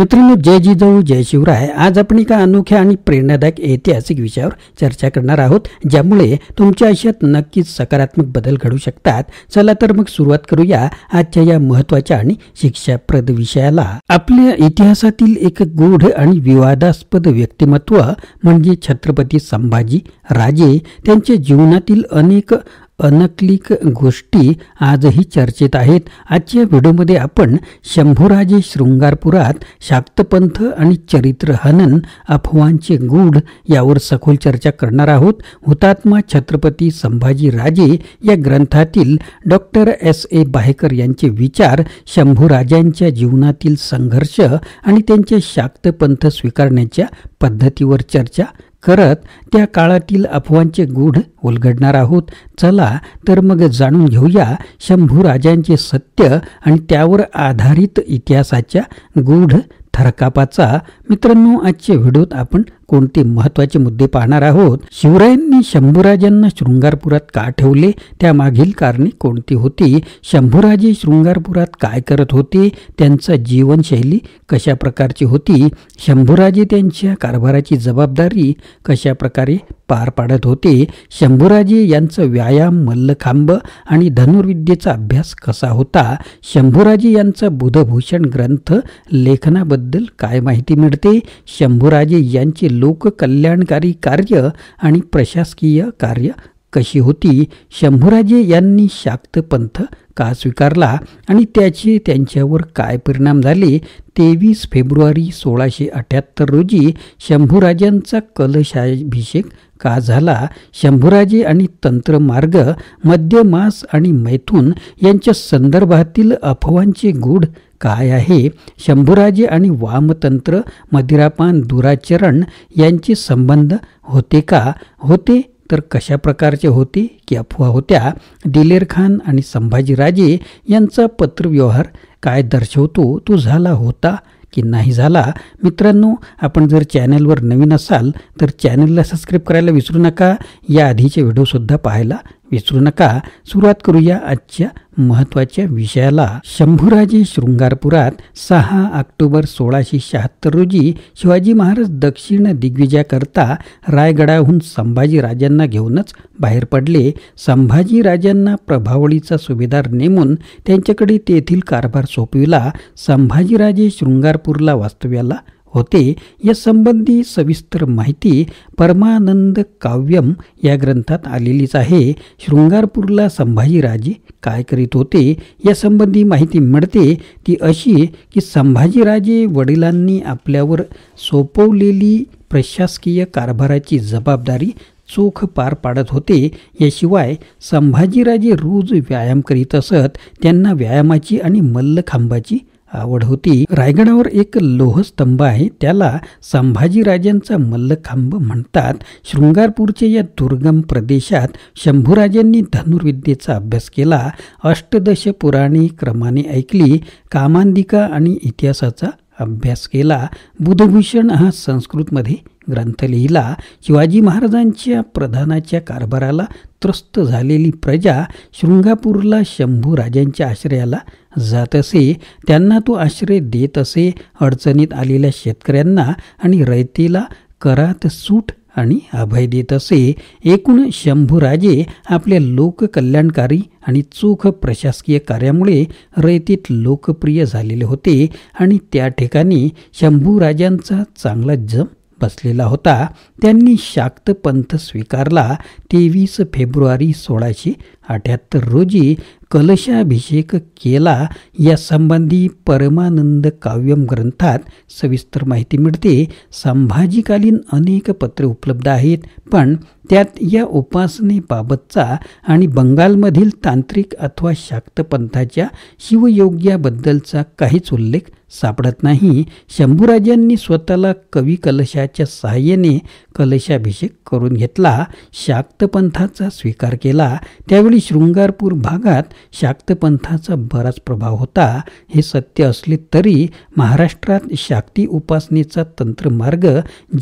मित्रांनो, जय जिजाऊ जय शिवराय. आज आपण एका अनोख्या आणि प्रेरणादायक ऐतिहासिक विषयावर चर्चा करणार आहोत, ज्यामुळे तुमच्या आयुष्यात नक्कीच सकारात्मक बदल घडू शकतात. चला तर मग सुरुवात करूया आजच्या या महत्त्वाच्या आणि शिक्षाप्रद विषयाला. आपल्या इतिहासातील एक गूढ आणि विवादास्पद व्यक्तिमत्व म्हणजे छत्रपती संभाजी राजे. त्यांच्या जीवनातील अनेक अनकलिक गोष्टी आजही चर्चेत आहेत. आजच्या व्हिडिओमध्ये आपण शंभूराजे शृंगारपुरात, शाक्तपंथ आणि चरित्र हनन, अफवांचे गूढ यावर सखोल चर्चा करणार आहोत. हुतात्मा छत्रपती संभाजी राजे या ग्रंथातील डॉक्टर S.A. बाहेकर यांचे विचार, शंभूराजांच्या जीवनातील संघर्ष आणि त्यांच्या शाक्तपंथ स्वीकारण्याच्या पद्धतीवर चर्चा करत त्या काळातील अफवांचे गूढ उलगडणार आहोत. चला तर मग जाणून घेऊया शंभूराजांचे सत्य आणि त्यावर आधारित इतिहासाच्या गूढ थरकापाचा. मित्रांनो, आजच्या व्हिडिओत आपण कोणते महत्त्वाचे मुद्दे पाहणार आहोत. शिवरायांनी शंभूराजांना शृंगारपुरात का ठेवले, त्यामागील कारणे कोणती होती, शंभूराजे शृंगारपुरात काय करत होते, त्यांचा जीवनशैली कशा प्रकारची होती, शंभूराजे त्यांच्या कारभाराची जबाबदारी कशा प्रकारे पार पाडत होते, शंभूराजे यांचा व्यायाम, मल्लखांब आणि धनुर्विद्येचा अभ्यास कसा होता, शंभूराजे यांचा बुधभूषण ग्रंथ लेखनाबद्दल काय माहिती मिळते, शंभूराजे यांचे लोककल्याणकारी कार्य आणि प्रशासकीय कार्य कशी होती, शंभूराजे यांनी शाक्तपंथ का स्वीकारला आणि त्याचे त्यांच्यावर काय परिणाम झाले. 23 फेब्रुवारी 1678 रोजी शंभूराजांचा कलशाभिषेक का झाला, शंभूराजे आणि तंत्रमार्ग, मध्यमास आणि मैथुन यांच्या संदर्भातील अफवांचे गूढ काय आहे, शंभूराजे आणि वामतंत्र, मदिरापान, दुराचरण यांचे संबंध होते का, होते तर कशा प्रकारचे होते की अफवा होत्या, दिलेर खान आणि संभाजीराजे यांचा पत्रव्यवहार काय दर्शवतो, तो झाला होता की नाही झाला. मित्रांनो, आपण जर चॅनलवर नवीन असाल तर चॅनलला सबस्क्राईब करायला विसरू नका. या आधीचे व्हिडिओसुद्धा पाहायला विसरू नका. सुरुवात करूया आजच्या महत्त्वाच्या विषयाला. शंभूराजे शृंगारपुरात 6 ऑक्टोबर 1676 रोजी शिवाजी महाराज दक्षिण दिग्विजयाकरता रायगडाहून संभाजीराजांना घेऊनच बाहेर पडले. संभाजीराजांना प्रभावळीचा सुभेदार नेमून त्यांच्याकडे तेथील कारभार सोपविला. संभाजीराजे शृंगारपूरला वास्तव्याला होते. या संबंधी सविस्तर माहिती परमानंद काव्यम या ग्रंथात आलेलीच आहे. शृंगारपूरला संभाजीराजे काय करीत होते या संबंधी माहिती मिळते ती अशी की संभाजीराजे वडिलांनी आपल्यावर सोपवलेली प्रशासकीय कारभाराची जबाबदारी चोख पार पाडत होते. याशिवाय संभाजीराजे रोज व्यायाम करीत असत. त्यांना व्यायामाची आणि मल्लखांबाची आवड होती. रायगडावर एक लोहस्तंभ आहे, त्याला संभाजीराजांचा मल्लखांब म्हणतात. शृंगारपूरच्या या दुर्गम प्रदेशात शंभूराजांनी धनुर्विद्येचा अभ्यास केला. अष्टदश पुराणे क्रमाने ऐकली. कामांदिका आणि इतिहासाचा अभ्यास केला. बुधभूषण हा संस्कृतमध्ये ग्रंथ लिहिला. शिवाजी महाराजांच्या प्रधानाच्या कारभाराला त्रस्त झालेली प्रजा शृंगारपूरला शंभूराजांच्या आश्रयाला जात असे. त्यांना तो आश्रय देत असे. अडचणीत आलेल्या शेतकऱ्यांना आणि रयतेला करात सूट आणि अभय देत असे. एकूण शंभूराजे आपल्या लोककल्याणकारी आणि चोख प्रशासकीय कार्यामुळे रयतेत लोकप्रिय झालेले होते आणि त्या ठिकाणी शंभूराजांचा चांगला जम बसलेला होता. त्यांनी शाक्तपंथ स्वीकारला. 23 फेब्रुवारी 1678 रोजी कलशाभिषेक केला. या संबंधी परमानंद काव्यम ग्रंथात सविस्तर माहिती मिळते. संभाजीकालीन अनेक पत्रे उपलब्ध आहेत, पण त्यात या उपासनेबाबतचा आणि बंगालमधील तांत्रिक अथवा शाक्तपंथाच्या शिवयोग्याबद्दलचा काहीच उल्लेख सापडत नाही. शंभूराजांनी स्वतःला कवी कलशाच्या सहाय्याने कलशाभिषेक करून घेतला. शाक्तपंथाचा स्वीकार केला. त्यावेळी शृंगारपूर भागात शाक्तपंथाचा बराच प्रभाव होता. हे सत्य असले तरी महाराष्ट्रात शाक्ती उपासनेचा तंत्रमार्ग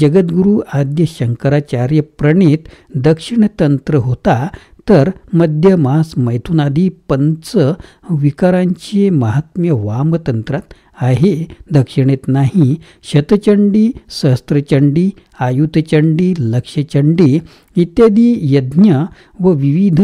जगद्गुरू आद्य शंकराचार्य प्रणीत दक्षिण तंत्र होता. तर मध्य मास मैथुनादी पंच विकारांचे महात्म्य वामतंत्रात आहे, दक्षिणेत नाही. शतचंडी, सहस्त्रचंडी, आयुतचंडी, लक्षचंडी इत्यादी यज्ञ व विविध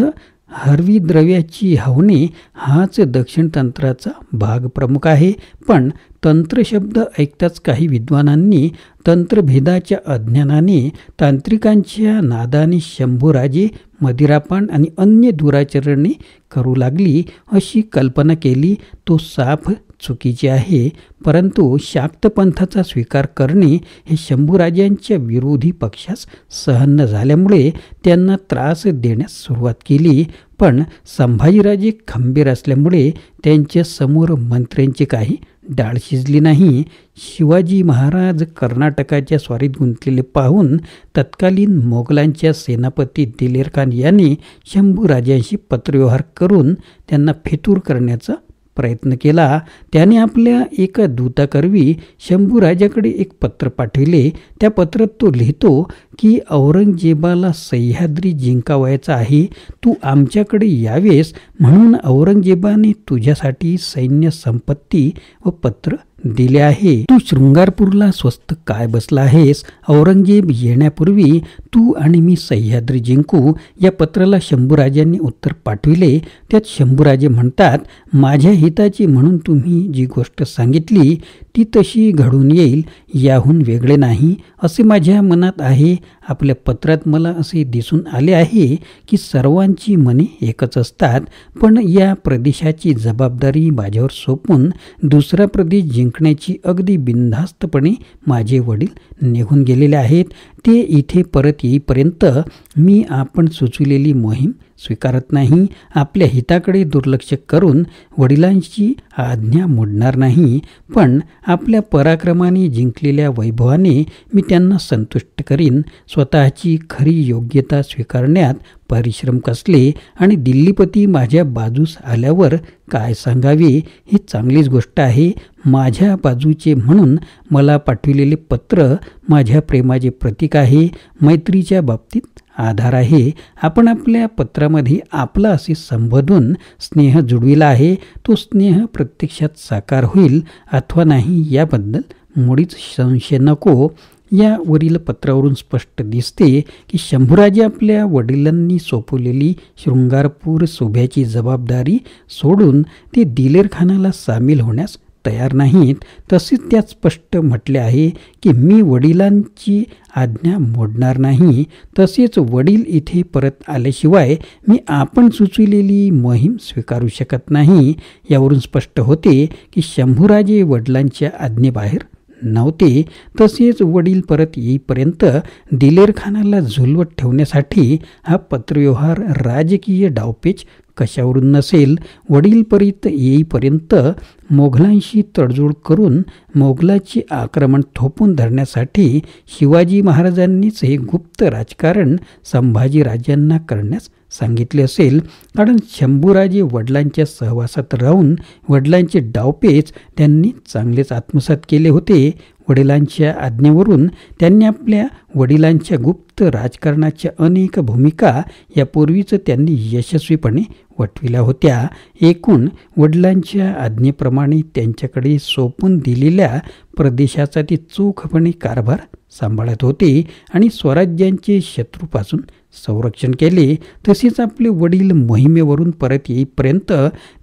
हरवी द्रव्याची हवने हाच दक्षिण तंत्राचा भाग प्रमुख आहे. पण तंत्र शब्द ऐकताच काही विद्वानांनी तंत्रभेदाच्या अज्ञानाने तांत्रिकांच्या नादाने शंभूराजे मदिरापान आणि अन्य दुराचरणे करू लागली अशी कल्पना केली. तो साफ चुकीचे आहे. परंतु शाक्त पंथाचा स्वीकार करणे हे शंभूराजांच्या विरोधी पक्षास सहन न झाल्यामुळे त्यांना त्रास देण्यास सुरुवात केली. पण संभाजीराजे खंबीर असल्यामुळे त्यांच्या समोर मंत्र्यांची काही डाळ शिजली नाही. शिवाजी महाराज कर्नाटकाच्या स्वारीत गुंतलेले पाहून तत्कालीन मोगलांच्या सेनापती दिलेर खान यांनी शंभूराजांशी पत्रव्यवहार करून त्यांना फितूर करण्याचा प्रयत्न केला. त्याने आपल्या एका दूताकरवी शंभूराजाकडे एक पत्र पाठविले. त्या पत्रात तो लिहितो की औरंगजेबाला सह्याद्री जिंकावायचा आहे, तू आमच्याकडे यावेस म्हणून औरंगजेबाने तुझ्यासाठी सैन्य संपत्ती व पत्र दिले आहे. तू शृंगारपूरला स्वस्त काय बसला आहेस? औरंगजेब येण्यापूर्वी तू आणि मी सह्याद्री जिंकू. या पत्राला शंभूराजांनी उत्तर पाठविले. त्यात शंभूराजे म्हणतात, माझ्या हिताची म्हणून तुम्ही जी गोष्ट सांगितली ती तशी घडून येईल, याहून वेगळे नाही असे माझ्या मनात आहे. आपल्या पत्रात मला असे दिसून आले आहे की सर्वांची मने एकच असतात, पण या प्रदेशाची जबाबदारी माझ्यावर सोपून दुसरा प्रदेश जिंकण्याची अगदी बिनधास्तपणे माझे वडील निघून गेलेले आहेत. ते इथे परत येईपर्यंत मी आपण सुचविलेली मोहीम स्वीकारत नाही. आपल्या हिताकडे दुर्लक्ष करून वडिलांची आज्ञा मोडणार नाही, पण आपल्या पराक्रमाने जिंकलेल्या वैभवाने मी त्यांना संतुष्ट करीन. स्वतःची खरी योग्यता स्वीकारण्यात परिश्रम कसले आणि दिल्लीपती माझ्या बाजूस आल्यावर काय सांगावे, ही चांगलीच गोष्ट आहे. माझ्या बाजूचे म्हणून मला पाठविलेले पत्र माझ्या प्रेमाचे प्रतीक आहे, मैत्रीच्या बाबतीत आधार आहे. आपण आपल्या पत्रामध्ये आपला असे संबोधून स्नेह जुळविला आहे. तो स्नेह प्रत्यक्षात साकार होईल अथवा नाही याबद्दल मुळीच संशय नको. यावरील पत्रावरून स्पष्ट दिसते की शंभूराजे आपल्या वडिलांनी सोपवलेली शृंगारपूर सोभ्याची जबाबदारी सोडून ते दिलेर खानाला सामील होण्यास तयार नाहीत. तसेच त्यात स्पष्ट म्हटले आहे की मी वडिलांची आज्ञा मोडणार नाही. तसेच वडील इथे परत आल्याशिवाय मी आपण सुचविलेली मोहीम स्वीकारू शकत नाही. यावरून स्पष्ट होते की शंभूराजे वडिलांच्या आज्ञेबाहेर नव्हते. तसेच वडील परत येईपर्यंत दिलेर खानाला झुलवत ठेवण्यासाठी हा पत्रव्यवहार राजकीय डावपेच कशावरून नसेल. वडील परत येईपर्यंत मोगलांशी तडजोड करून मोगलाचे आक्रमण थोपून धरण्यासाठी शिवाजी महाराजांनीच हे गुप्त राजकारण संभाजीराजांना करण्यास सांगितले असेल. कारण शंभूराजे वडिलांच्या सहवासात राहून वडिलांचे डावपेच त्यांनी चांगलेच आत्मसात केले होते. वडिलांच्या आज्ञेवरून त्यांनी आपल्या वडिलांच्या गुप्त राजकारणाच्या अनेक भूमिका यापूर्वीच त्यांनी यशस्वीपणे वठविल्या होत्या. एकूण वडिलांच्या आज्ञेप्रमाणे त्यांच्याकडे सोपून दिलेल्या प्रदेशाचा ते चोखपणे कारभार सांभाळत होते आणि स्वराज्यांचे शत्रूपासून संरक्षण केले. तसेच आपले वडील मोहिमेवरून परत येईपर्यंत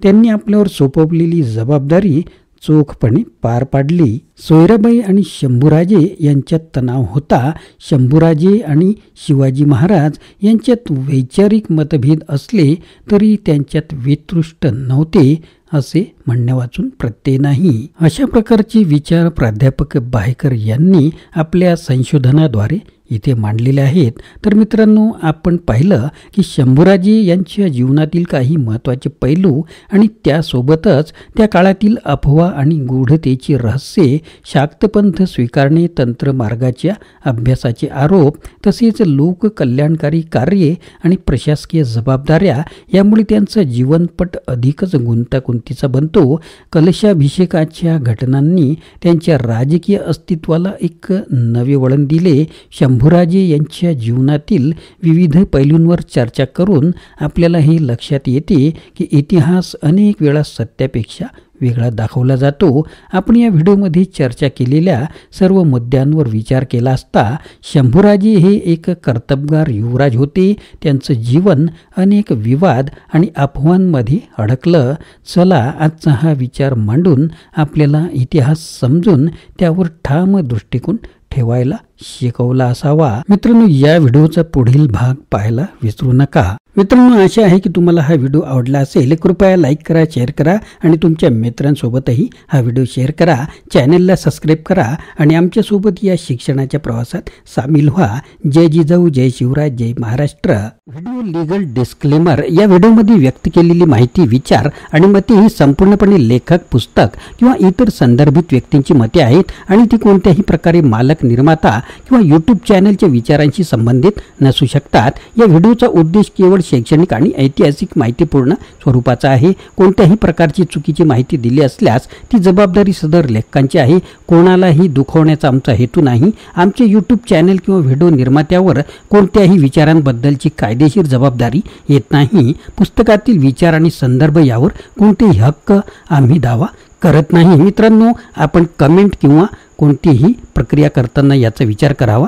त्यांनी आपल्यावर सोपवलेली जबाबदारी चोखपणे पार पाडली. सोयराबाई आणि शंभूराजे यांच्यात तणाव होता. शंभूराजे आणि शिवाजी महाराज यांच्यात वैचारिक मतभेद असले तरी त्यांच्यात वितृष्ट नव्हते असे म्हणणे वाचून प्रत्यय नाही. अशा प्रकारचे विचार प्राध्यापक बाहेकर यांनी आपल्या संशोधनाद्वारे इथे मांडलेले आहेत. तर मित्रांनो, आपण पाहिलं की शंभूराजे यांच्या जीवनातील काही महत्त्वाचे पैलू आणि त्यासोबतच त्या काळातील अफवा आणि गूढतेची रहस्ये, शाक्तपंथ स्वीकारणे, तंत्रमार्गाच्या अभ्यासाचे आरोप, तसेच लोककल्याणकारी कार्ये आणि प्रशासकीय जबाबदाऱ्या यामुळे त्यांचा जीवनपट अधिकच गुंतागुंतीचा बनतो. म्हणतो, कलशाभिषेकाच्या घटनांनी त्यांच्या राजकीय अस्तित्वाला एक नवे वळण दिले. शंभूराजे यांच्या जीवनातील विविध पैलूंवर चर्चा करून आपल्याला हे लक्षात येते की इतिहास अनेक वेळा सत्यापेक्षा वेगळा दाखवला जातो. आपण या व्हिडिओमध्ये चर्चा केलेल्या सर्व मुद्द्यांवर विचार केला असता शंभूराजे हे एक कर्तबगार युवराज होते. त्यांचं जीवन अनेक विवाद आणि अफवांमध्ये अडकलं. चला आजचा हा विचार मांडून आपल्याला इतिहास समजून त्यावर ठाम दृष्टिकोन ठेवायला शिकवला असावा. मित्रांनो, या व्हिडिओचा पुढील भाग पाहायला विसरू नका. मित्रांनो, आशा आहे की तुम्हाला हा व्हिडिओ आवडला असेल. कृपया लाईक करा, शेअर करा आणि तुमच्या मित्रांसोबतही हा व्हिडिओ शेअर करा. चॅनलला सबस्क्राईब करा आणि आमच्यासोबत या शिक्षणाच्या प्रवासात सामील व्हा. जय जिजाऊ, जय शिवराय, जय महाराष्ट्र. Video legal disclaimer. या व्हिडिओमध्ये व्यक्त केलेली माहिती, विचार आणि मते ही संपूर्णपणे लेखक, पुस्तक किंवा इतर संदर्भित व्यक्तींची मते आहेत आणि ती कोणत्याही प्रकारे मालक, निर्माता किंवा यूट्यूब चॅनलच्या विचारांशी संबंधित नसू शकतात. या व्हिडिओचा उद्देश केवळ शैक्षणिक आणि ऐतिहासिक माहितीपूर्ण स्वरूपाचा आहे. कोणत्याही प्रकारची चुकीची माहिती दिली असल्यास ती जबाबदारी सदर लेखकांची आहे. कोणालाही दुखवण्याचा आमचा हेतू नाही. आमचे यूट्यूब चॅनल किंवा व्हिडिओ निर्मात्यावर कोणत्याही विचारांबद्दलची कायदेशीर जबाबदारी येत नाही. पुस्तकातील विचार आणि संदर्भ यावर कोणतेही हक्क आम्ही दावा करत नाही. मित्रांनो, आपण कमेंट किंवा कोणतीही प्रक्रिया करताना याचा विचार करावा.